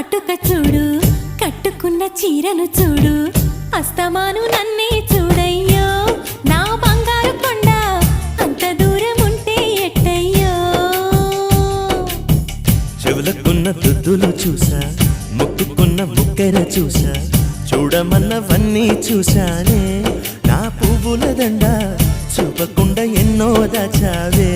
కాటుక చూడు కట్టుకున్న చీరను చూడు అస్తమాను నన్నే చూడయ్యో నా బంగారు కొండ అంత దూరం ఉంటే ఎట్టయ్యో చెవులకున్న దుద్దులు చూసా ముక్కుకున్న ముక్కెర చూసా చూడమన్నవన్నీ చూసానే నా పువ్వుల దండ చూపకుండా ఎన్నో దాచావే